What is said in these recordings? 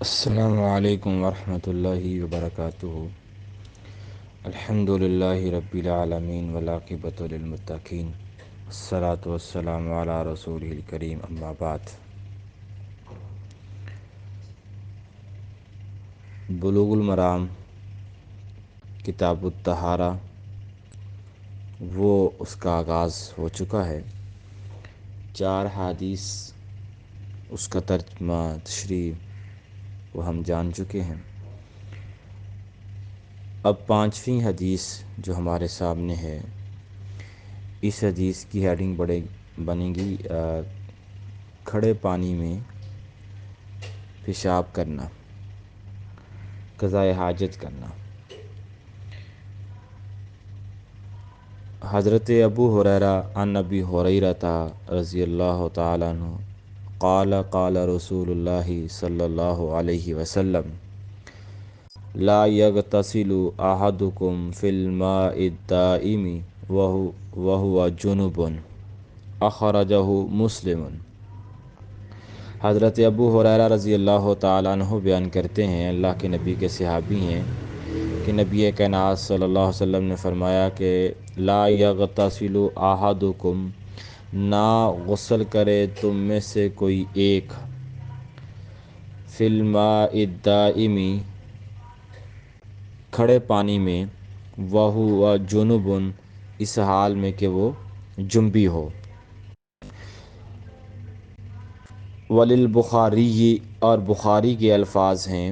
السلام علیکم ورحمۃ اللہ وبرکاتہ۔ الحمد للہ رب العالمین والعاقبۃ للمتقین، الصلاۃ والسلام علی رسول الکریم، اما بعد۔ بلوغ المرام کتاب الطہارہ وہ اس کا آغاز ہو چکا ہے۔ 4 حدیث اس کا ترجمہ تشریح وہ ہم جان چکے ہیں۔ اب 5ویں حدیث جو ہمارے سامنے ہے، اس حدیث کی ہیڈنگ بنے گی کھڑے پانی میں پیشاب کرنا، قضاء حاجت کرنا۔ حضرت ابو ہریرہ عن ابی ہریرہ رضی اللہ تعالیٰ عنہ قال قال رسول اللہ صلی اللہ علیہ وسلم لا یغتسل احدکم فی الماء الدائم وهو جنب، اخرجہ مسلم۔ حضرت ابو ہریرہ رضی اللہ تعالیٰ عنہ بیان کرتے ہیں، اللہ کے نبی کے صحابی ہیں، کہ نبی کائنات صلی اللہ علیہ وسلم نے فرمایا کہ لا یغتسل احدکم، نہ غسل کرے تم میں سے کوئی ایک، فی الماء الدائم، کھڑے پانی میں، وہو جنب، اس حال میں کہ وہ جنبی ہو۔ وللبخاری، اور بخاری کے الفاظ ہیں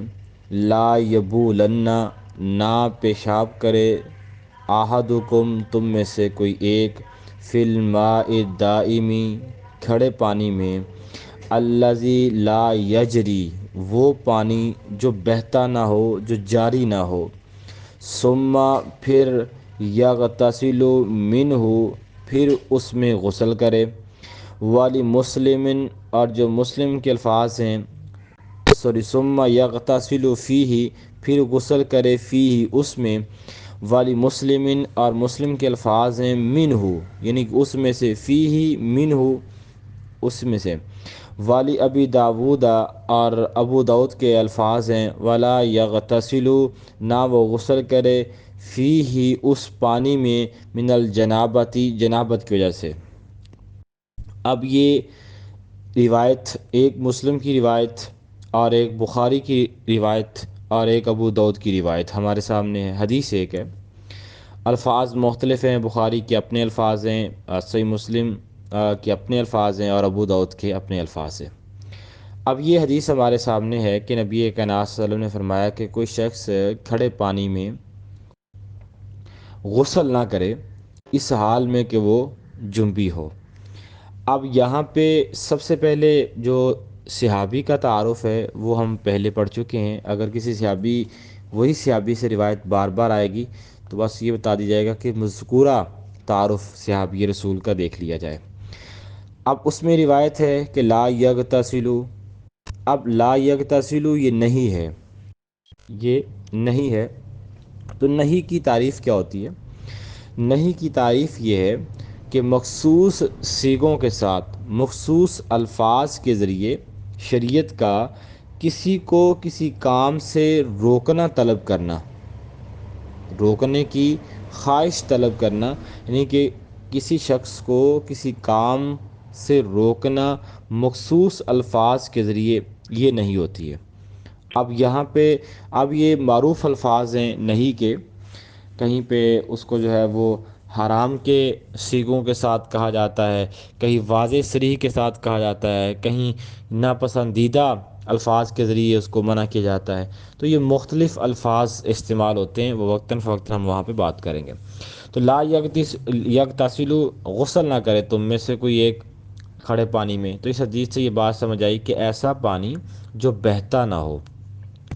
لا یبولن، نہ پیشاب کرے، احدکم، تم میں سے کوئی ایک، فی الماء الدائم، کھڑے پانی میں، الذی لا یجری، وہ پانی جو بہتا نہ ہو، جو جاری نہ ہو، ثم، پھر، یغتسل منہ، پھر اس میں غسل کرے۔ ولمسلم، اور جو مسلم کے الفاظ ہیں ثم یغتسل فیہ، پھر غسل کرے، فیہ، اس میں۔ ولمسلم، اور مسلم کے الفاظ ہیں منہ، یعنی اس میں سے، فیہ، منہ، اس میں سے۔ والی ابی داود، اور ابو داؤد کے الفاظ ہیں ولا یغتسل، نہ وہ غسل کرے، فیہ، اس پانی میں، من الجنابتی، جنابت کی وجہ سے۔ اب یہ روایت ایک مسلم کی روایت اور ایک بخاری کی روایت اور ایک ابو داؤد کی روایت ہمارے سامنے ہے۔ حدیث ایک ہے، الفاظ مختلف ہیں، بخاری کے اپنے الفاظ ہیں، صحیح مسلم کے اپنے الفاظ ہیں، اور ابو داؤد کے اپنے الفاظ ہیں۔ اب یہ حدیث ہمارے سامنے ہے کہ نبی کائنات صلی اللہ علیہ وسلم نے فرمایا کہ کوئی شخص کھڑے پانی میں غسل نہ کرے، اس حال میں کہ وہ جنبی ہو۔ اب یہاں پہ سب سے پہلے جو صحابی کا تعارف ہے وہ ہم پہلے پڑھ چکے ہیں۔ اگر کسی صحابی، وہی صحابی سے روایت بار بار آئے گی تو بس یہ بتا دی جائے گا کہ مذکورہ تعارف صحابی رسول کا دیکھ لیا جائے۔ اب اس میں روایت ہے کہ لا یغتسل، اب لا یغتسل یہ نہیں ہے، یہ نہیں ہے، تو نہیں کی تعریف کیا ہوتی ہے؟ نہیں کی تعریف یہ ہے کہ مخصوص صیغوں کے ساتھ، مخصوص الفاظ کے ذریعے شریعت کا کسی کو کسی کام سے روکنا طلب کرنا، روکنے کی خواہش طلب کرنا، یعنی کہ کسی شخص کو کسی کام سے روکنا مخصوص الفاظ کے ذریعے، یہ نہیں ہوتی ہے۔ اب یہاں پہ اب یہ معروف الفاظ ہیں نہیں کے، کہیں پہ اس کو جو ہے وہ حرام کے صیغوں کے ساتھ کہا جاتا ہے، کہیں واضح صریح کے ساتھ کہا جاتا ہے، کہیں ناپسندیدہ الفاظ کے ذریعے اس کو منع کیا جاتا ہے۔ تو یہ مختلف الفاظ استعمال ہوتے ہیں، وہ وقتاً فوقتاً ہم وہاں پہ بات کریں گے۔ تو لا یغتسل، غسل نہ کرے تم میں سے کوئی ایک کھڑے پانی میں، تو اس حدیث سے یہ بات سمجھ آئی کہ ایسا پانی جو بہتا نہ ہو،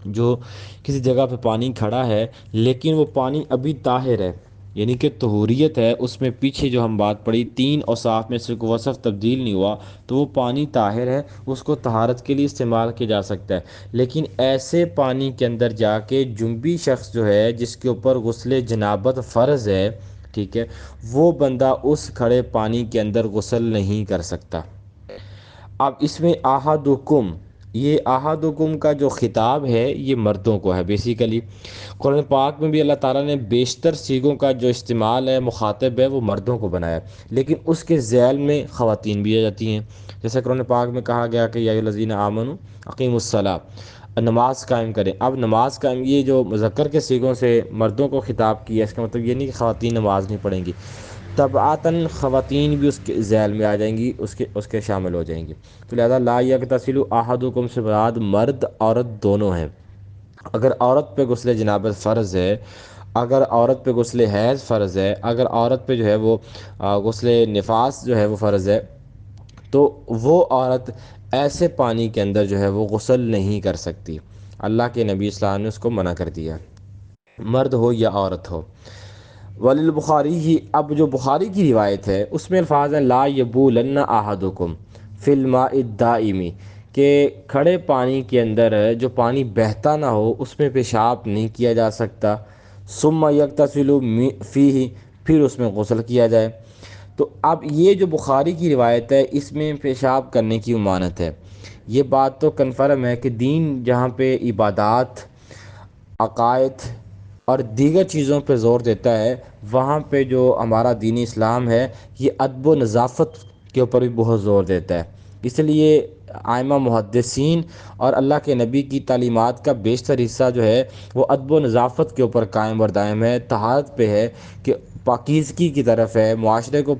جو کسی جگہ پہ پانی کھڑا ہے لیکن وہ پانی ابھی طاہر ہے، یعنی کہ طہوریت ہے اس میں، پیچھے جو ہم بات پڑھی 3 اوصاف میں سے کوئی وصف تبدیل نہیں ہوا، تو وہ پانی طاہر ہے، اس کو طہارت کے لیے استعمال کیا جا سکتا ہے۔ لیکن ایسے پانی کے اندر جا کے جنبی شخص جو ہے، جس کے اوپر غسل جنابت فرض ہے، ٹھیک ہے، وہ بندہ اس کھڑے پانی کے اندر غسل نہیں کر سکتا۔ اب اس میں احدکم، یہ احدکم کا جو خطاب ہے یہ مردوں کو ہے بیسیکلی۔ قرآن پاک میں بھی اللہ تعالیٰ نے بیشتر صیغوں کا جو استعمال ہے، مخاطب ہے، وہ مردوں کو بنایا ہے، لیکن اس کے ذیل میں خواتین بھی آ جاتی ہیں۔ جیسے قرآن پاک میں کہا گیا کہ یا ایھا الذین آمنوا اقیموا الصلاۃ، نماز قائم کریں۔ اب نماز قائم، یہ جو مذکر کے صیغوں سے مردوں کو خطاب کیا، اس کا مطلب یہ نہیں کہ خواتین نماز نہیں پڑھیں گی، طبعاً خواتین بھی اس کے ذیل میں آ جائیں گی، اس کے شامل ہو جائیں گی۔ تو لہذا لا یغتسل احدکم سے مراد مرد عورت دونوں ہیں۔ اگر عورت پہ غسل جنابت فرض ہے، اگر عورت پہ غسل حیض فرض ہے، اگر عورت پہ جو ہے وہ غسل نفاس جو ہے وہ فرض ہے، تو وہ عورت ایسے پانی کے اندر جو ہے وہ غسل نہیں کر سکتی۔ اللہ کے نبی اسلام نے اس کو منع کر دیا، مرد ہو یا عورت ہو۔ وللبخاری ہی، اب جو بخاری کی روایت ہے اس میں الفاظ ہیں لا یبولن احدکم فی الماء الدائم، کہ کھڑے پانی کے اندر جو پانی بہتا نہ ہو اس میں پیشاب نہیں کیا جا سکتا، ثم یغتسل فیہ، پھر اس میں غسل کیا جائے۔ تو اب یہ جو بخاری کی روایت ہے اس میں پیشاب کرنے کی ممانعت ہے۔ یہ بات تو کنفرم ہے کہ دین جہاں پہ عبادات، عقائد اور دیگر چیزوں پہ زور دیتا ہے، وہاں پہ جو ہمارا دین اسلام ہے یہ ادب و نظافت کے اوپر بھی بہت زور دیتا ہے۔ اس لیے ائمہ محدثین اور اللہ کے نبی کی تعلیمات کا بیشتر حصہ جو ہے وہ ادب و نظافت کے اوپر قائم و دائم ہے، طہارت پہ ہے، کہ پاکیزگی کی طرف ہے، معاشرے کو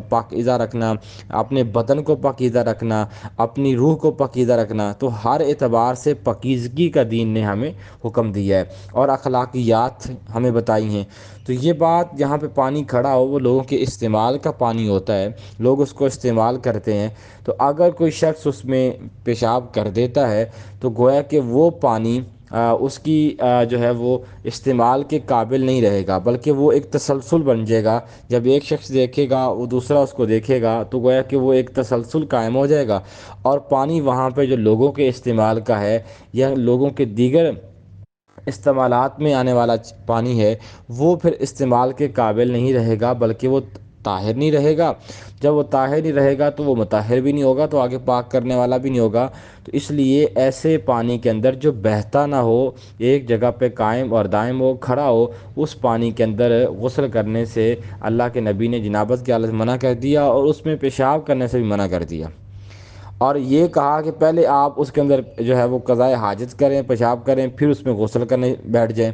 پاکیزہ رکھنا، اپنے بدن کو پاکیزہ رکھنا، اپنی روح کو پاکیزہ رکھنا۔ تو ہر اعتبار سے پاکیزگی کا دین نے ہمیں حکم دیا ہے اور اخلاقیات ہمیں بتائی ہیں۔ تو یہ بات جہاں پہ پانی کھڑا ہو وہ لوگوں کے استعمال کا پانی ہوتا ہے، لوگ اس کو استعمال کرتے ہیں، تو اگر کوئی شخص اس میں پیشاب کر دیتا ہے تو گویا کہ وہ پانی اس کی جو ہے وہ استعمال کے قابل نہیں رہے گا، بلکہ وہ ایک تسلسل بن جائے گا۔ جب ایک شخص دیکھے گا وہ دوسرا اس کو دیکھے گا تو گویا کہ وہ ایک تسلسل قائم ہو جائے گا، اور پانی وہاں پہ جو لوگوں کے استعمال کا ہے یا لوگوں کے دیگر استعمالات میں آنے والا پانی ہے وہ پھر استعمال کے قابل نہیں رہے گا، بلکہ وہ طاہر نہیں رہے گا۔ جب وہ طاہر نہیں رہے گا تو وہ مطہر بھی نہیں ہوگا، تو آگے پاک کرنے والا بھی نہیں ہوگا۔ تو اس لیے ایسے پانی کے اندر جو بہتا نہ ہو، ایک جگہ پہ قائم اور دائم ہو، کھڑا ہو، اس پانی کے اندر غسل کرنے سے اللہ کے نبی نے جنابت کی حالت منع کر دیا، اور اس میں پیشاب کرنے سے بھی منع کر دیا، اور یہ کہا کہ پہلے آپ اس کے اندر جو ہے وہ قضائے حاجت کریں، پیشاب کریں، پھر اس میں غسل کرنے بیٹھ جائیں۔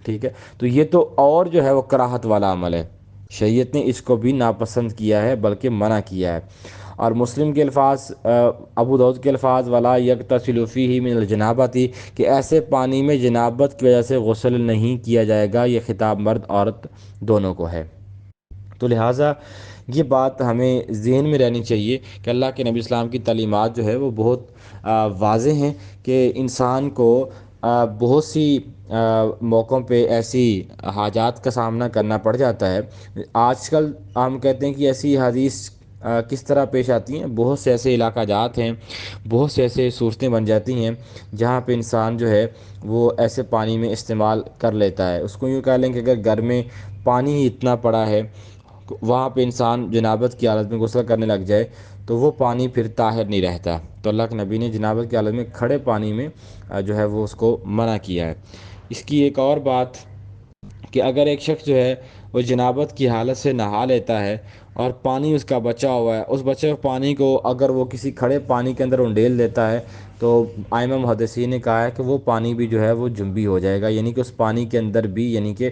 ٹھیک ہے، تو یہ تو اور جو ہے وہ کراہت والا عمل ہے، شریعت نے اس کو بھی ناپسند کیا ہے بلکہ منع کیا ہے۔ اور مسلم کے الفاظ، ابو داؤد کے الفاظ ولا یغتسل فیہ من الجنابۃ، کہ ایسے پانی میں جنابت کی وجہ سے غسل نہیں کیا جائے گا۔ یہ خطاب مرد عورت دونوں کو ہے۔ تو لہٰذا یہ بات ہمیں ذہن میں رہنی چاہیے کہ اللہ کے نبی اسلام کی تعلیمات جو ہے وہ بہت واضح ہیں، کہ انسان کو بہت سی موقعوں پہ ایسی حاجات کا سامنا کرنا پڑ جاتا ہے۔ آج کل ہم کہتے ہیں کہ ایسی حدیث کس طرح پیش آتی ہیں، بہت سے ایسے علاقہ جات ہیں، بہت سے ایسے صورتیں بن جاتی ہیں جہاں پہ انسان جو ہے وہ ایسے پانی میں استعمال کر لیتا ہے۔ اس کو یوں کہہ لیں کہ اگر گھر میں پانی ہی اتنا پڑا ہے، وہاں پہ انسان جنابت کی حالت میں غسل کرنے لگ جائے تو وہ پانی پھر طاہر نہیں رہتا۔ تو اللہ کے نبی نے جنابت کی حالت میں کھڑے پانی میں جو ہے وہ اس کو منع کیا ہے۔ اس کی ایک اور بات کہ اگر ایک شخص جو ہے وہ جنابت کی حالت سے نہا لیتا ہے اور پانی اس کا بچا ہوا ہے، اس بچے ہوئے پانی کو اگر وہ کسی کھڑے پانی کے اندر انڈیل دیتا ہے تو ائمہ محدثین نے کہا ہے کہ وہ پانی بھی جو ہے وہ جنبی ہو جائے گا، یعنی کہ اس پانی کے اندر بھی، یعنی کہ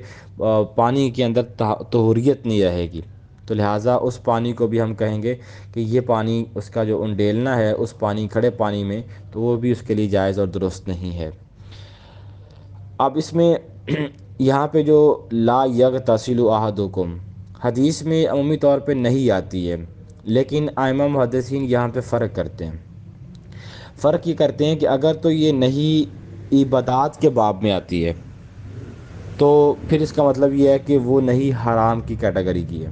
پانی کے اندر طہوریت نہیں رہے گی۔ تو لہٰذا اس پانی کو بھی ہم کہیں گے کہ یہ پانی اس کا جو انڈیلنا ہے اس پانی کھڑے پانی میں، تو وہ بھی اس کے لیے جائز اور درست نہیں ہے۔ اب اس میں یہاں پہ جو لا یغتسل احدکم حدیث میں عمومی طور پہ نہیں آتی ہے، لیکن ائمہ محدثین یہاں پہ فرق کرتے ہیں۔ فرق یہ کرتے ہیں کہ اگر تو یہ نہیں عبادات کے باب میں آتی ہے تو پھر اس کا مطلب یہ ہے کہ وہ نہیں حرام کی کیٹیگری کی ہے۔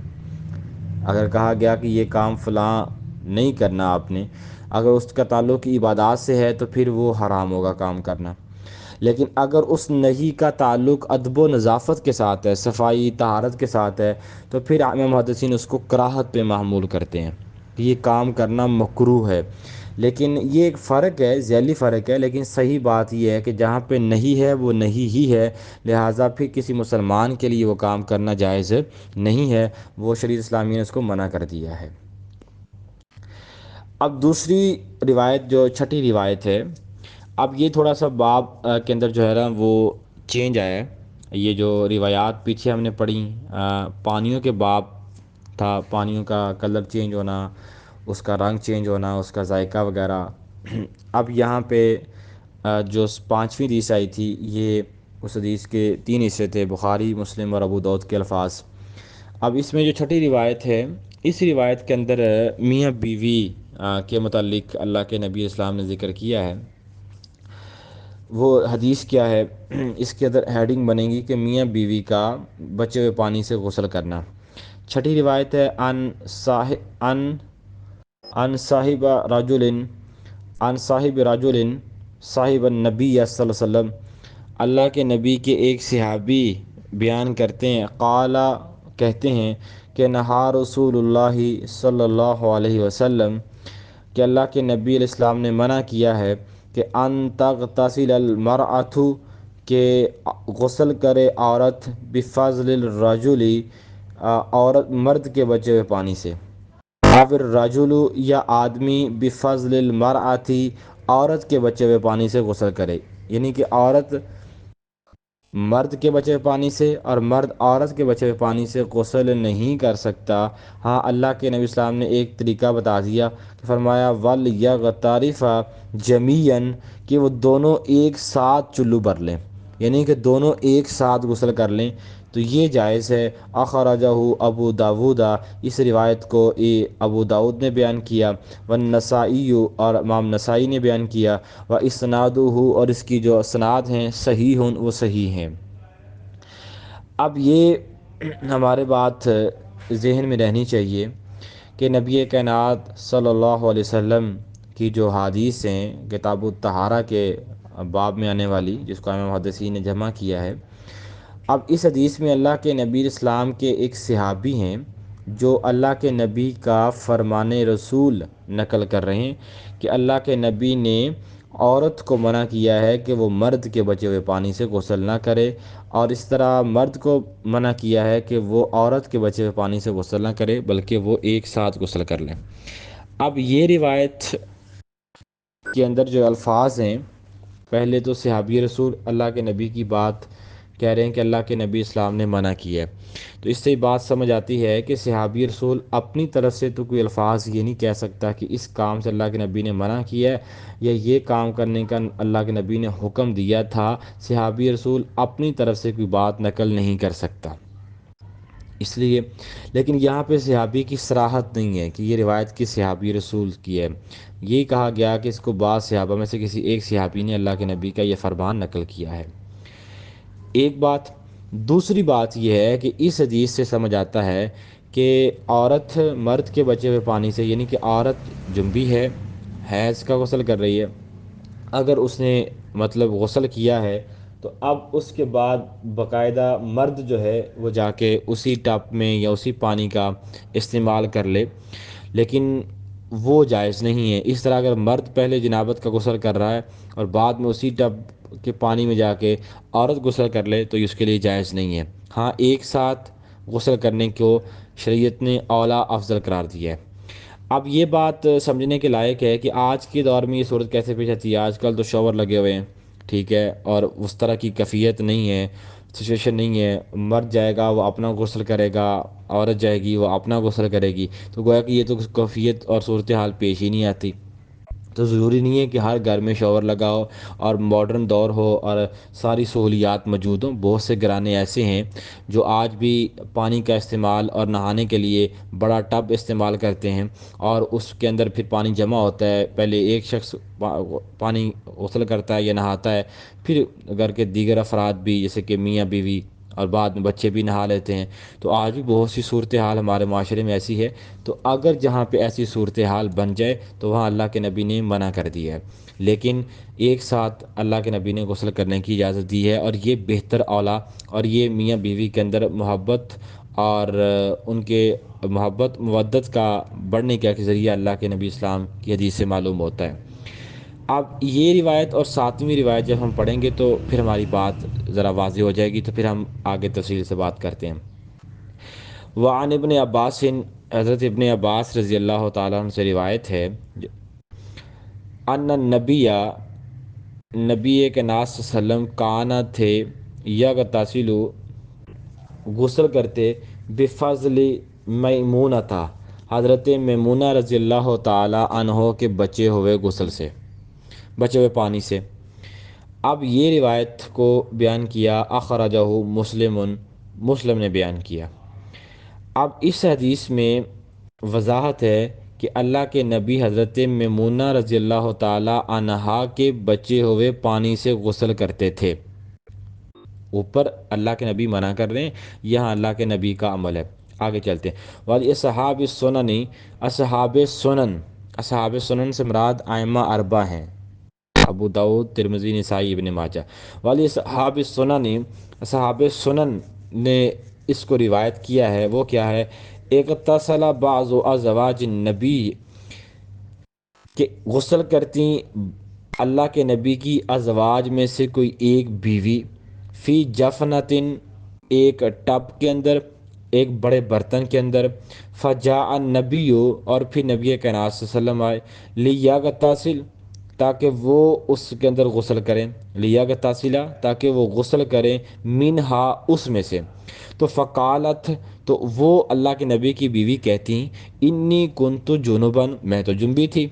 اگر کہا گیا کہ یہ کام فلاں نہیں کرنا آپ نے، اگر اس کا تعلق عبادات سے ہے تو پھر وہ حرام ہوگا کام کرنا۔ لیکن اگر اس نہیں کا تعلق ادب و نظافت کے ساتھ ہے، صفائی طہارت کے ساتھ ہے، تو پھر ائمہ محدثین اس کو کراہت پہ محمول کرتے ہیں کہ یہ کام کرنا مکروہ ہے۔ لیکن یہ ایک فرق ہے، ذیلی فرق ہے، لیکن صحیح بات یہ ہے کہ جہاں پہ نہیں ہے وہ نہیں ہی ہے، لہٰذا پھر کسی مسلمان کے لیے وہ کام کرنا جائز نہیں ہے، وہ شریعت اسلامی نے اس کو منع کر دیا ہے۔ اب دوسری روایت جو چھٹی روایت ہے، اب یہ تھوڑا سا باب کے اندر جو ہے نا وہ چینج آیا ہے۔ یہ جو روایات پیچھے ہم نے پڑھی، پانیوں کے باب تھا، پانیوں کا کلر چینج ہونا، اس کا رنگ چینج ہونا، اس کا ذائقہ وغیرہ۔ اب یہاں پہ جو پانچویں حدیث آئی تھی، یہ اس حدیث کے تین حصے تھے، بخاری، مسلم اور ابو داؤد کے الفاظ۔ اب اس میں جو چھٹی روایت ہے، اس روایت کے اندر میاں بیوی کے متعلق اللہ کے نبی اسلام نے ذکر کیا ہے۔ وہ حدیث کیا ہے؟ اس کے اندر ہیڈنگ بنے گی کہ میاں بیوی کا بچے ہوئے پانی سے غسل کرنا۔ چھٹی روایت ہے ان صاحب رجل صاحب النبی صلی اللہ علیہ وسلم، اللہ کے نبی کے ایک صحابی بیان کرتے ہیں، قال کہتے ہیں کہ نہا رسول اللہ صلی اللہ علیہ وسلم، کہ اللہ کے نبی علیہ السلام نے منع کیا ہے کہ ان تغتسل المرأۃ، کہ غسل کرے عورت، بفضل الرجل، عورت مرد کے بچے ہوئے پانی سے، او الرجل، یا آدمی، بفضل المرأۃ، عورت کے بچے ہوئے پانی سے غسل کرے، یعنی کہ عورت مرد کے بچے ہوئے پانی سے اور مرد عورت کے بچے ہوئے پانی سے غسل نہیں کر سکتا۔ ہاں اللہ کے نبی اسلام نے ایک طریقہ بتا دیا کہ فرمایا وَلْيَغْتَرِفَ جَمِيعًا، کہ وہ دونوں ایک ساتھ چلو بھر لیں، یعنی کہ دونوں ایک ساتھ غسل کر لیں، تو یہ جائز ہے۔ اخرجہ ابو داود، اس روایت کو ابو داود نے بیان کیا، والنسائی، اور امام نسائی نے بیان کیا، واسنادہ، اور اس کی جو اسناد ہیں صحیح وہ صحیح ہیں۔ اب یہ ہمارے بات ذہن میں رہنی چاہیے کہ نبی کائنات صلی اللہ علیہ وسلم کی جو حدیث ہیں کتاب الطہارہ کے باب میں آنے والی، جس کو امام محدثین نے جمع کیا ہے، اب اس حدیث میں اللہ کے نبی اسلام کے ایک صحابی ہیں جو اللہ کے نبی کا فرمان رسول نقل کر رہے ہیں کہ اللہ کے نبی نے عورت کو منع کیا ہے کہ وہ مرد کے بچے ہوئے پانی سے غسل نہ کرے، اور اس طرح مرد کو منع کیا ہے کہ وہ عورت کے بچے ہوئے پانی سے غسل نہ کرے، بلکہ وہ ایک ساتھ غسل کر لیں۔ اب یہ روایت کے اندر جو الفاظ ہیں، پہلے تو صحابی رسول اللہ کے نبی کی بات کہہ رہے ہیں کہ اللہ کے نبی اسلام نے منع کیا ہے، تو اس سے یہ بات سمجھ آتی ہے کہ صحابی رسول اپنی طرف سے تو کوئی الفاظ یہ نہیں کہہ سکتا کہ اس کام سے اللہ کے نبی نے منع کیا ہے یا یہ کام کرنے کا اللہ کے نبی نے حکم دیا تھا۔ صحابی رسول اپنی طرف سے کوئی بات نقل نہیں کر سکتا، اس لیے، لیکن یہاں پہ صحابی کی صراحت نہیں ہے کہ یہ روایت کس صحابی رسول کی ہے، یہی کہا گیا کہ اس کو بعض صحابہ میں سے کسی ایک صحابی نے اللہ کے نبی کا یہ فرمان نقل کیا ہے۔ ایک بات، دوسری بات یہ ہے کہ اس حدیث سے سمجھ آتا ہے کہ عورت مرد کے بچے ہوئے پانی سے، یعنی کہ عورت جنبی ہے، حیض کا غسل کر رہی ہے، اگر اس نے مطلب غسل کیا ہے تو اب اس کے بعد باقاعدہ مرد جو ہے وہ جا کے اسی ٹب میں یا اسی پانی کا استعمال کر لے، لیکن وہ جائز نہیں ہے۔ اس طرح اگر مرد پہلے جنابت کا غسل کر رہا ہے اور بعد میں اسی ٹب کے پانی میں جا کے عورت غسل کر لے تو اس کے لیے جائز نہیں ہے۔ ہاں ایک ساتھ غسل کرنے کو شریعت نے اولا افضل قرار دیا ہے۔ اب یہ بات سمجھنے کے لائق ہے کہ آج کے دور میں یہ صورت کیسے پیش آتی ہے۔ آج کل تو شاور لگے ہوئے ہیں، ٹھیک ہے، اور اس طرح کی کیفیت نہیں ہے، سچویشن نہیں ہے، مرد جائے گا وہ اپنا غسل کرے گا، عورت جائے گی وہ اپنا غسل کرے گی، تو گویا کہ یہ تو کیفیت اور صورتحال پیش ہی نہیں آتی۔ تو ضروری نہیں ہے کہ ہر گھر میں شاور لگا ہو اور ماڈرن دور ہو اور ساری سہولیات موجود ہوں۔ بہت سے گھرانے ایسے ہیں جو آج بھی پانی کا استعمال اور نہانے کے لیے بڑا ٹب استعمال کرتے ہیں، اور اس کے اندر پھر پانی جمع ہوتا ہے، پہلے ایک شخص پانی غسل کرتا ہے یا نہاتا ہے، پھر گھر کے دیگر افراد بھی جیسے کہ میاں بیوی اور بعد میں بچے بھی نہا لیتے ہیں۔ تو آج بھی بہت سی صورتحال ہمارے معاشرے میں ایسی ہے، تو اگر جہاں پہ ایسی صورتحال بن جائے تو وہاں اللہ کے نبی نے منع کر دیا ہے، لیکن ایک ساتھ اللہ کے نبی نے غسل کرنے کی اجازت دی ہے، اور یہ بہتر اولا، اور یہ میاں بیوی کے اندر محبت اور ان کے محبت مودت کا بڑھنے کا ذریعہ اللہ کے نبی اسلام کی حدیث سے معلوم ہوتا ہے۔ اب یہ روایت اور 7ویں روایت جب ہم پڑھیں گے تو پھر ہماری بات ذرا واضح ہو جائے گی، تو پھر ہم آگے تفصیل سے بات کرتے ہیں۔ وعن ابن عباس، حضرت ابن عباس رضی اللہ تعالیٰ عنہ سے روایت ہے، ان نبی کے ناس صلی اللہ علیہ وسلم کانا تھے یغتسل غسل کرتے بفضل میمونہ تھا، حضرت میمونہ رضی اللہ تعالی عنہ کے بچے ہوئے غسل سے، بچے ہوئے پانی سے۔ اب یہ روایت کو بیان کیا اخرجہ مسلم نے بیان کیا۔ اب اس حدیث میں وضاحت ہے کہ اللہ کے نبی حضرت میمونہ رضی اللہ تعالی عنہا کے بچے ہوئے پانی سے غسل کرتے تھے۔ اوپر اللہ کے نبی منع کر رہے ہیں، یہاں اللہ کے نبی کا عمل ہے۔ آگے چلتے ہیں۔ والی اصحاب السنن، اصحاب سنن سے مراد ائمہ اربع ہیں، ابو داؤد، ترمذی، نسائی، ابن ماجہ۔ والی اصحاب السنن، اصحاب سنن نے اس کو روایت کیا ہے، وہ کیا ہے؟ اغتسل بعض ازواج النبی، کہ غسل کرتی اللہ کے نبی کی ازواج میں سے کوئی ایک بیوی، فی جفنتن، ایک ٹب کے اندر، ایک بڑے برتن کے اندر، فجاء النبی، اور پھر نبی کائنات صلی اللہ علیہ وسلم آئے، لیغتسل، تاکہ وہ اس کے اندر غسل کریں، لیغتسل، تاکہ وہ غسل کریں، منہا، اس میں سے۔ تو فقالت، تو وہ اللہ کے نبی کی بیوی کہتی، انی کنت جنبا، میں تو جنبی تھی۔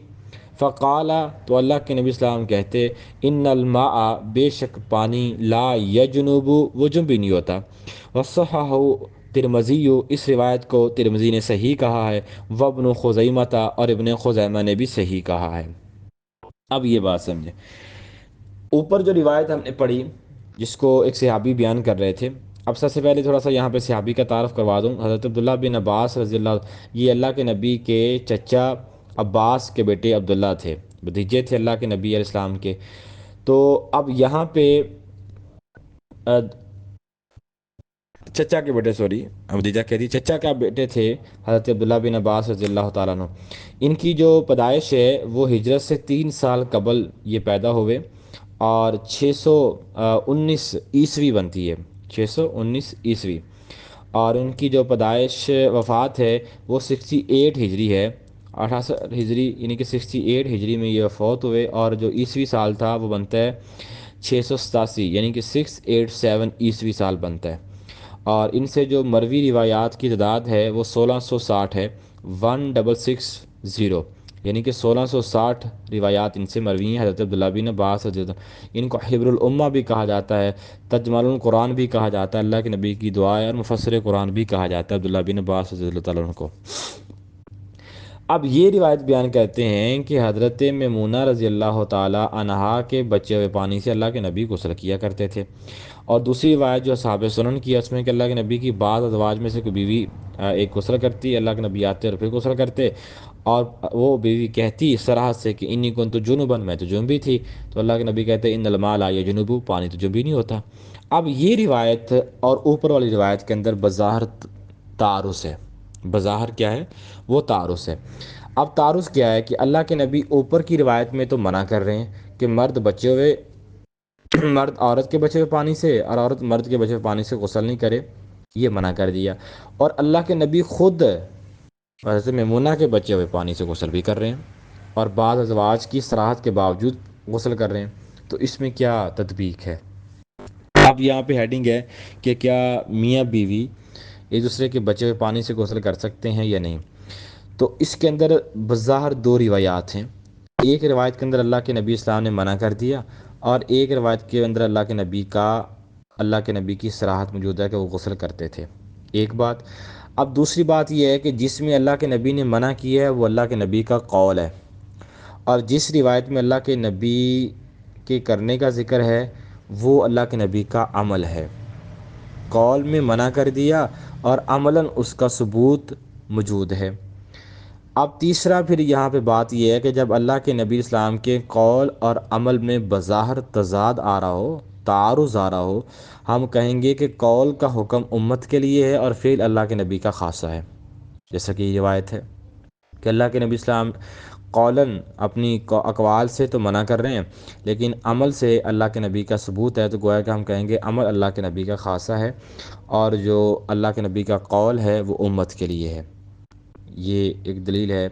فقالا، تو اللہ کے نبی اسلام کہتے، ان الماء، بے شک پانی، لا یجنب، وہ جنبی نہیں ہوتا۔ وصححہ ترمذی، اس روایت کو ترمذی نے صحیح کہا ہے، وابن خزیمہ، اور ابن خزیمہ نے بھی صحیح کہا ہے۔ اب یہ بات سمجھیں، اوپر جو روایت ہم نے پڑھی جس کو ایک صحابی بیان کر رہے تھے، اب سب سے پہلے تھوڑا سا یہاں پہ صحابی کا تعارف کروا دوں۔ حضرت عبداللہ بن عباس رضی اللہ، یہ اللہ کے نبی کے چچا عباس کے بیٹے عبداللہ تھے، بھتیجے تھے اللہ کے نبی علیہ السلام کے۔ تو اب یہاں پہ چچا کے بیٹے، بھتیجا کہہ دی، چچا کے بیٹے تھے حضرت عبداللہ بن عباس رضی اللہ تعالیٰ عنہ۔ ان کی جو پیدائش ہے وہ ہجرت سے 3 سال قبل یہ پیدا ہوئے، اور 619 عیسوی بنتی ہے، 619 عیسوی، اور ان کی جو پیدائش وفات ہے وہ 68 ہجری ہے، 68 ہجری، یعنی کہ 68 ہجری میں یہ فوت ہوئے، اور جو عیسوی سال تھا وہ بنتا ہے 687، یعنی کہ 687 عیسوی سال بنتا ہے۔ اور ان سے جو مروی روایات کی تعداد ہے وہ 1660 ہے، 1660، یعنی کہ 1660 روایات ان سے مروی ہیں حضرت عبداللہ بن عباس رضی اللہ عنہ۔ ان کو حبر الامہ بھی کہا جاتا ہے، ترجمان القرآن بھی کہا جاتا ہے، اللہ کے نبی کی دعا ہے، اور مفسر قرآن بھی کہا جاتا ہے عبداللہ بن عباس رضی اللہ تعالیٰ عنہ کو۔ اب یہ روایت بیان کرتے ہیں کہ حضرت میمونہ رضی اللہ تعالی عنہا کے بچے ہوئے پانی سے اللہ کے نبی غسل کیا کرتے تھے۔ اور دوسری روایت جو اصحاب سنن کی ہے اس میں کہ اللہ کے نبی کی بعض ازواج میں سے کوئی بیوی ایک غسل کرتی، اللہ کے نبی آتے اور پھر غسل کرتے، اور وہ بیوی کہتی صراحت سے کہ انی کنت جنبا، میں تو جنبی تھی، تو اللہ کے نبی کہتے ان الماء لا یجنب، پانی تو جنبی نہیں ہوتا۔ اب یہ روایت اور اوپر والی روایت کے اندر بظاہر تعارض ہے، بظاہر کیا ہے؟ وہ تعارض ہے۔ اب تعارض کیا ہے کہ اللہ کے نبی اوپر کی روایت میں تو منع کر رہے ہیں کہ مرد عورت کے بچے ہوئے پانی سے اور عورت مرد کے بچے ہوئے پانی سے غسل نہیں کرے، یہ منع کر دیا، اور اللہ کے نبی خود حضرت میمونہ کے بچے ہوئے پانی سے غسل بھی کر رہے ہیں، اور بعض ازواج کی صراحت کے باوجود غسل کر رہے ہیں، تو اس میں کیا تطبیق ہے؟ اب یہاں پہ ہیڈنگ ہے کہ کیا میاں بیوی ایک دوسرے کے بچے ہوئے پانی سے غسل کر سکتے ہیں یا نہیں؟ تو اس کے اندر بظاہر 2 روایات ہیں، ایک روایت کے اندر اللہ کے نبی اسلام نے منع کر دیا، اور ایک روایت کے اندر اللہ کے نبی کی صراحت موجود ہے کہ وہ غسل کرتے تھے، ایک بات۔ اب دوسری بات یہ ہے کہ جس میں اللہ کے نبی نے منع کیا ہے وہ اللہ کے نبی کا قول ہے، اور جس روایت میں اللہ کے نبی کے کرنے کا ذکر ہے وہ اللہ کے نبی کا عمل ہے۔ قول میں منع کر دیا اور عملاً اس کا ثبوت موجود ہے۔ اب تیسرا پھر یہاں پہ بات یہ ہے کہ جب اللہ کے نبی اسلام کے قول اور عمل میں بظاہر تضاد آ رہا ہو تعارض آ رہا ہو، ہم کہیں گے کہ قول کا حکم امت کے لیے ہے اور فعل اللہ کے نبی کا خاصہ ہے۔ جیسا کہ یہ روایت ہے کہ اللہ کے نبی اسلام قولاً اپنی اقوال سے تو منع کر رہے ہیں، لیکن عمل سے اللہ کے نبی کا ثبوت ہے، تو گویا کہ ہم کہیں گے عمل اللہ کے نبی کا خاصہ ہے اور جو اللہ کے نبی کا قول ہے وہ امت کے لیے ہے۔ یہ ایک دلیل ہے۔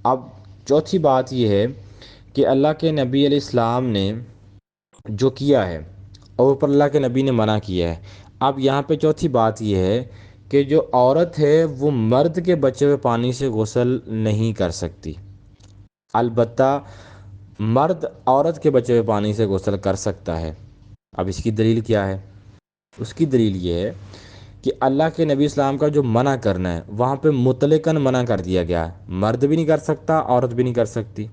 اب چوتھی بات یہ ہے کہ اللہ کے نبی علیہ السلام نے جو کیا ہے اور اوپر اللہ کے نبی نے منع کیا ہے۔ اب یہاں پہ چوتھی بات یہ ہے کہ جو عورت ہے وہ مرد کے بچے ہوئے پانی سے غسل نہیں کر سکتی، البتہ مرد عورت کے بچے ہوئے پانی سے غسل کر سکتا ہے۔ اب اس کی دلیل کیا ہے؟ اس کی دلیل یہ ہے کہ اللہ کے نبی اسلام کا جو منع کرنا ہے وہاں پہ مطلقاً منع کر دیا گیا ہے، مرد بھی نہیں کر سکتا، عورت بھی نہیں کر سکتی۔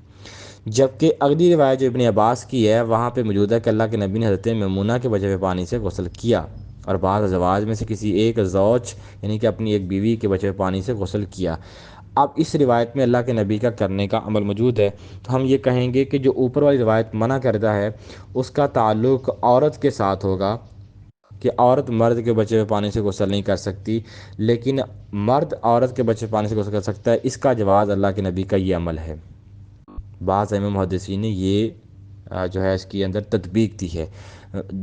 جبکہ اگلی روایت جو ابن عباس کی ہے وہاں پہ موجود ہے کہ اللہ کے نبی نے حضرت میمونہ کے بچے ہوئے پانی سے غسل کیا اور بعض ازواج میں سے کسی ایک زوج یعنی کہ اپنی ایک بیوی کے بچے ہوئے پانی سے غسل کیا۔ اب اس روایت میں اللہ کے نبی کا کرنے کا عمل موجود ہے، تو ہم یہ کہیں گے کہ جو اوپر والی روایت منع کردہ ہے اس کا تعلق عورت کے ساتھ ہوگا کہ عورت مرد کے بچے ہوئے پانی سے غسل نہیں کر سکتی، لیکن مرد عورت کے بچے ہوئے پانی سے غسل کر سکتا ہے۔ اس کا جواز اللہ کے نبی کا یہ عمل ہے۔ بعض ائمہ محدثین نے یہ جو ہے اس کی اندر تطبیق دی ہے۔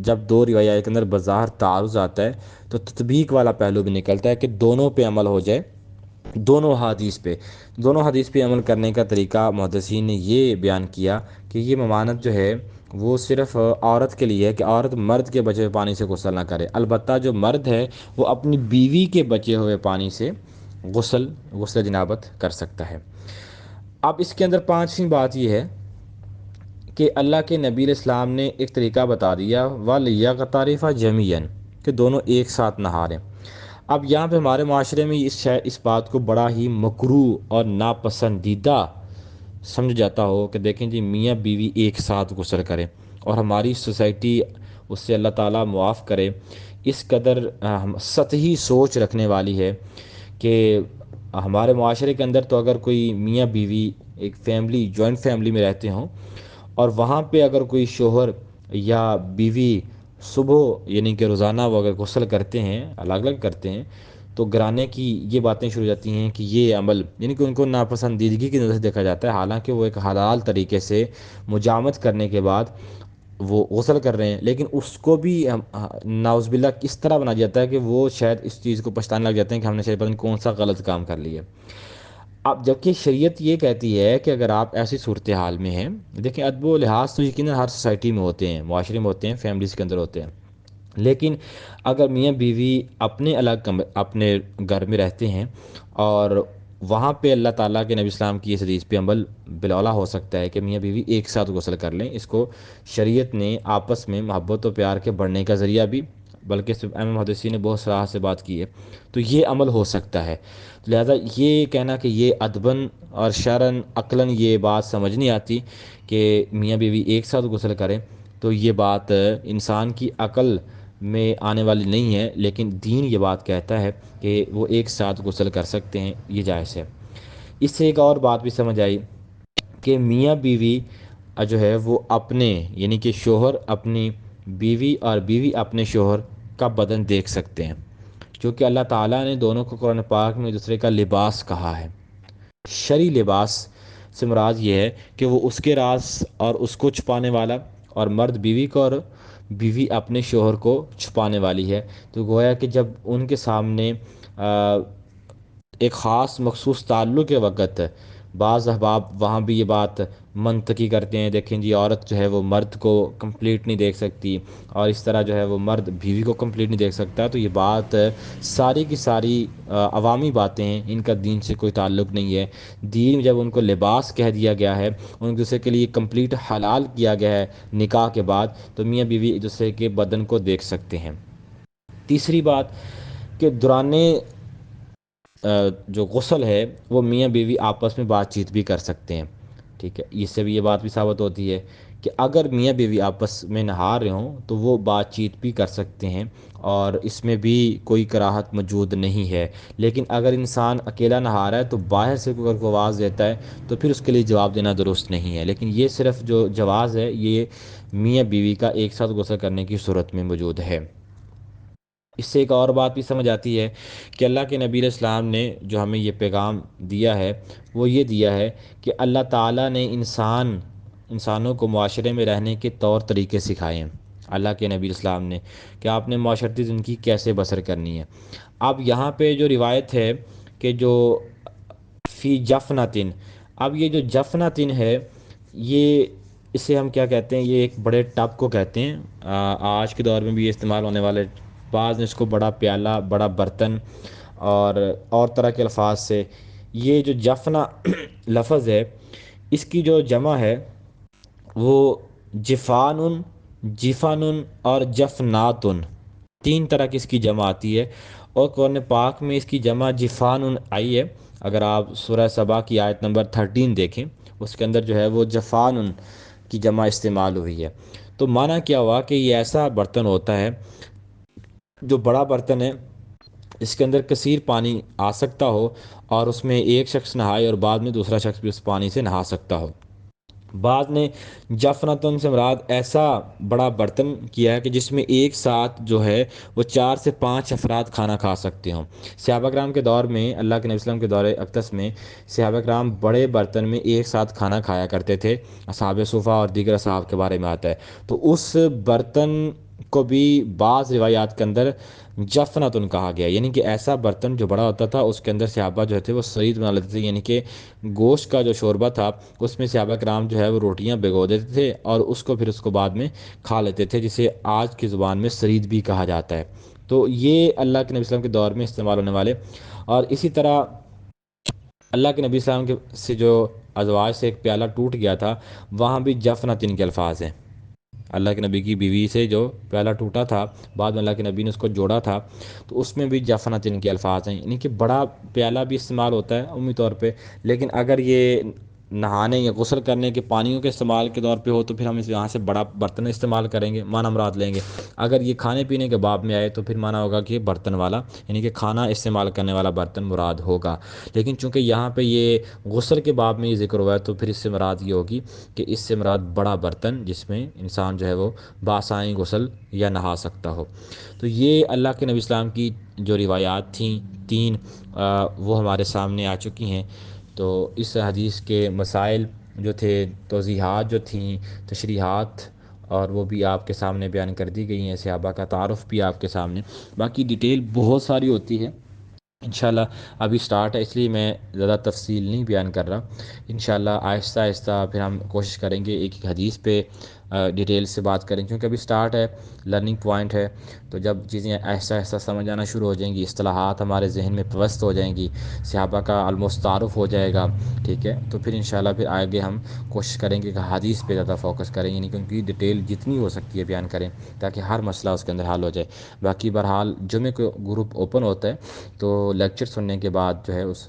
جب دو روایات کے اندر بظاہر تعارض آتا ہے تو تطبیق والا پہلو بھی نکلتا ہے کہ دونوں پہ عمل ہو جائے، دونوں حدیث پہ عمل کرنے کا طریقہ محدثین نے یہ بیان کیا کہ یہ ممانعت جو ہے وہ صرف عورت کے لیے ہے کہ عورت مرد کے بچے ہوئے پانی سے غسل نہ کرے، البتہ جو مرد ہے وہ اپنی بیوی کے بچے ہوئے پانی سے غسل جنابت کر سکتا ہے۔ اب اس کے اندر پانچویں بات یہ ہے کہ اللہ کے نبی علیہ السلام نے ایک طریقہ بتا دیا وَلْيَغْتَرِفَ جَمِيعًا کہ دونوں ایک ساتھ نہاریں۔ اب یہاں پہ ہمارے معاشرے میں اس بات کو بڑا ہی مکروہ اور ناپسندیدہ سمجھ جاتا ہو کہ دیکھیں جی میاں بیوی ایک ساتھ غسل کریں، اور ہماری سوسائٹی اس سے اللہ تعالیٰ معاف کرے اس قدر سطحی سوچ رکھنے والی ہے کہ ہمارے معاشرے کے اندر تو اگر کوئی میاں بیوی ایک فیملی جوائنٹ فیملی میں رہتے ہوں اور وہاں پہ اگر کوئی شوہر یا بیوی صبح یعنی کہ روزانہ وہ اگر غسل کرتے ہیں، الگ الگ کرتے ہیں، تو گھرانے کی یہ باتیں شروع ہو جاتی ہیں کہ یہ عمل یعنی کہ ان کو ناپسندیدگی کی نظر سے دیکھا جاتا ہے، حالانکہ وہ ایک حلال طریقے سے مجامت کرنے کے بعد وہ غسل کر رہے ہیں، لیکن اس کو بھی نعوذ باللہ اس طرح بنا جاتا ہے کہ وہ شاید اس چیز کو پچھتانے لگ جاتے ہیں کہ ہم نے شاید پتہ نہیں کون سا غلط کام کر لیا۔ اب جبکہ شریعت یہ کہتی ہے کہ اگر آپ ایسی صورتحال میں ہیں، دیکھیں ادب و لحاظ تو یقیناً ہر سوسائٹی میں ہوتے ہیں، معاشرے میں ہوتے ہیں، فیملیز کے اندر ہوتے ہیں، لیکن اگر میاں بیوی اپنے گھر میں رہتے ہیں اور وہاں پہ اللہ تعالیٰ کے نبی اسلام کی اس حدیث پہ عمل بالاولیٰ ہو سکتا ہے کہ میاں بیوی ایک ساتھ غسل کر لیں، اس کو شریعت نے آپس میں محبت و پیار کے بڑھنے کا ذریعہ بھی، بلکہ ائمہ محدثین نے بہت صراحت سے بات کی ہے، تو یہ عمل ہو سکتا ہے۔ لہذا یہ کہنا کہ یہ ادباً اور شرعاً عقلاً یہ بات سمجھ نہیں آتی کہ میاں بیوی ایک ساتھ غسل کریں، تو یہ بات انسان کی عقل میں آنے والی نہیں ہے، لیکن دین یہ بات کہتا ہے کہ وہ ایک ساتھ غسل کر سکتے ہیں، یہ جائز ہے۔ اس سے ایک اور بات بھی سمجھ آئی کہ میاں بیوی جو ہے وہ اپنے یعنی کہ شوہر اپنی بیوی اور بیوی اپنے شوہر کا بدن دیکھ سکتے ہیں، کیونکہ اللہ تعالیٰ نے دونوں کو قرآن پاک میں دوسرے کا لباس کہا ہے۔ شرعی لباس سے مراد یہ ہے کہ وہ اس کے راز اور اس کو چھپانے والا، اور مرد بیوی کو اور بیوی اپنے شوہر کو چھپانے والی ہے، تو گویا کہ جب ان کے سامنے ایک خاص مخصوص تعلق کے وقت بعض احباب وہاں بھی یہ بات منطقی کرتے ہیں، دیکھیں جی عورت جو ہے وہ مرد کو کمپلیٹ نہیں دیکھ سکتی اور اس طرح جو ہے وہ مرد بیوی کو کمپلیٹ نہیں دیکھ سکتا، تو یہ بات ساری کی ساری عوامی باتیں ہیں، ان کا دین سے کوئی تعلق نہیں ہے۔ دین جب ان کو لباس کہہ دیا گیا ہے، ان دوسرے کے لیے کمپلیٹ حلال کیا گیا ہے نکاح کے بعد، تو میاں بیوی ایک دوسرے کے بدن کو دیکھ سکتے ہیں۔ تیسری بات کہ دوران جو غسل ہے وہ میاں بیوی آپس میں بات چیت بھی کر سکتے ہیں، ٹھیک ہے، اس سے بھی یہ بات بھی ثابت ہوتی ہے کہ اگر میاں بیوی آپس میں نہا رہے ہوں تو وہ بات چیت بھی کر سکتے ہیں، اور اس میں بھی کوئی کراہت موجود نہیں ہے۔ لیکن اگر انسان اکیلا نہا رہا ہے تو باہر سے کوئی آواز دیتا ہے تو پھر اس کے لیے جواب دینا درست نہیں ہے۔ لیکن یہ صرف جو جواز ہے یہ میاں بیوی کا ایک ساتھ غسل کرنے کی صورت میں موجود ہے۔ اس سے ایک اور بات بھی سمجھ آتی ہے کہ اللہ کے نبی علیہ السلام نے جو ہمیں یہ پیغام دیا ہے وہ یہ دیا ہے کہ اللہ تعالیٰ نے انسانوں کو معاشرے میں رہنے کے طور طریقے سکھائے ہیں۔ اللہ کے نبی علیہ السلام نے کہ آپ نے معاشرتی زندگی کیسے بسر کرنی ہے۔ اب یہاں پہ جو روایت ہے کہ جو فی جفنتن، اب یہ جو جفنتن ہے یہ اسے ہم کیا کہتے ہیں، یہ ایک بڑے ٹب کو کہتے ہیں۔ آج کے دور میں بھی یہ استعمال ہونے والے، بعض نے اس کو بڑا پیالہ، بڑا برتن اور طرح کے الفاظ سے، یہ جو جفنا لفظ ہے اس کی جو جمع ہے وہ جفانن، جفانن اور جفناتن، تین طرح کی اس کی جمع آتی ہے، اور قرآن پاک میں اس کی جمع جفانن آئی ہے۔ اگر آپ سورہ سبا کی آیت نمبر 13 دیکھیں اس کے اندر جو ہے وہ جفانن کی جمع استعمال ہوئی ہے۔ تو معنی کیا ہوا کہ یہ ایسا برتن ہوتا ہے جو بڑا برتن ہے، اس کے اندر کثیر پانی آ سکتا ہو اور اس میں ایک شخص نہائے اور بعد میں دوسرا شخص بھی اس پانی سے نہا سکتا ہو۔ بعد نے جفنتن سے مراد ایسا بڑا برتن کیا ہے کہ جس میں ایک ساتھ جو ہے وہ 4 سے 5 افراد کھانا کھا سکتے ہوں۔ صحابہ کرام کے دور میں، اللہ کے نبی صلی اللہ علیہ وسلم کے دور اقدس میں صحابہ کرام بڑے برتن میں ایک ساتھ کھانا کھایا کرتے تھے۔ اصحاب صفہ اور دیگر اصحاب کے بارے میں آتا ہے، تو اس برتن کو بھی بعض روایات کے اندر جفنتن کہا گیا، یعنی کہ ایسا برتن جو بڑا ہوتا تھا اس کے اندر صحابہ جو تھے وہ سرید بنا لیتے تھے، یعنی کہ گوشت کا جو شوربہ تھا اس میں صحابہ کرام جو ہے وہ روٹیاں بھگو دیتے تھے اور اس کو پھر اس کو بعد میں کھا لیتے تھے، جسے آج کی زبان میں سرید بھی کہا جاتا ہے۔ تو یہ اللہ کے نبی صلی اللہ علیہ وسلم کے دور میں استعمال ہونے والے، اور اسی طرح اللہ کے نبی صلی اللہ علیہ وسلم سے جو ازواج سے ایک پیالہ ٹوٹ گیا تھا وہاں بھی جفنتن کے الفاظ ہیں۔ اللہ کے نبی کی بیوی سے جو پیالہ ٹوٹا تھا بعد میں اللہ کے نبی نے اس کو جوڑا تھا تو اس میں بھی جفنتن کے الفاظ ہیں، یعنی کہ بڑا پیالہ بھی استعمال ہوتا ہے عمومی طور پہ۔ لیکن اگر یہ نہانے یا غسل کرنے کے پانیوں کے استعمال کے طور پہ ہو تو پھر ہم اس یہاں سے بڑا برتن استعمال کریں گے، معنی مراد لیں گے۔ اگر یہ کھانے پینے کے باب میں آئے تو پھر معنی ہوگا کہ یہ برتن والا، یعنی کہ کھانا استعمال کرنے والا برتن مراد ہوگا۔ لیکن چونکہ یہاں پہ یہ غسل کے باب میں یہ ذکر ہوا ہے تو پھر اس سے مراد یہ ہوگی کہ اس سے مراد بڑا برتن جس میں انسان جو ہے وہ بآسانی غسل یا نہا سکتا ہو۔ تو یہ اللہ کے نبی اسلام کی جو روایات تھیں تین، وہ ہمارے سامنے آ چکی ہیں۔ تو اس حدیث کے مسائل جو تھے، توضیحات جو تھیں، تشریحات، اور وہ بھی آپ کے سامنے بیان کر دی گئی ہیں، صحابہ کا تعارف بھی آپ کے سامنے، باقی ڈیٹیل بہت ساری ہوتی ہے۔ انشاءاللہ ابھی سٹارٹ ہے اس لیے میں زیادہ تفصیل نہیں بیان کر رہا، انشاءاللہ آہستہ آہستہ پھر ہم کوشش کریں گے ایک ایک حدیث پہ ڈیٹیل سے بات کریں، کیونکہ ابھی سٹارٹ ہے، لرننگ پوائنٹ ہے۔ تو جب چیزیں آہستہ آہستہ سمجھ آنا شروع ہو جائیں گی، اصطلاحات ہمارے ذہن میں پیوست ہو جائیں گی، صحابہ کا آلموسٹ تعارف ہو جائے گا، ٹھیک ہے، تو پھر انشاءاللہ پھر آگے ہم کوشش کریں گے کہ حدیث پہ زیادہ فوکس کریں، یعنی کہ ان کی ڈیٹیل جتنی ہو سکتی ہے بیان کریں تاکہ ہر مسئلہ اس کے اندر حل ہو جائے۔ باقی بہرحال جمعے کو گروپ اوپن ہوتا ہے تو لیکچر سننے کے بعد جو ہے اس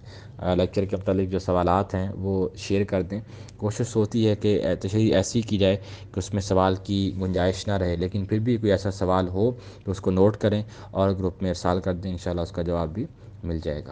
لیکچر کے متعلق جو سوالات ہیں وہ شیئر کر دیں۔ کوشش ہوتی ہے کہ تشریح ایسی کی جائے کہ اس میں سوال کی گنجائش نہ رہے، لیکن پھر بھی کوئی ایسا سوال ہو تو اس کو نوٹ کریں اور گروپ میں ارسال کر دیں، انشاءاللہ اس کا جواب بھی مل جائے گا۔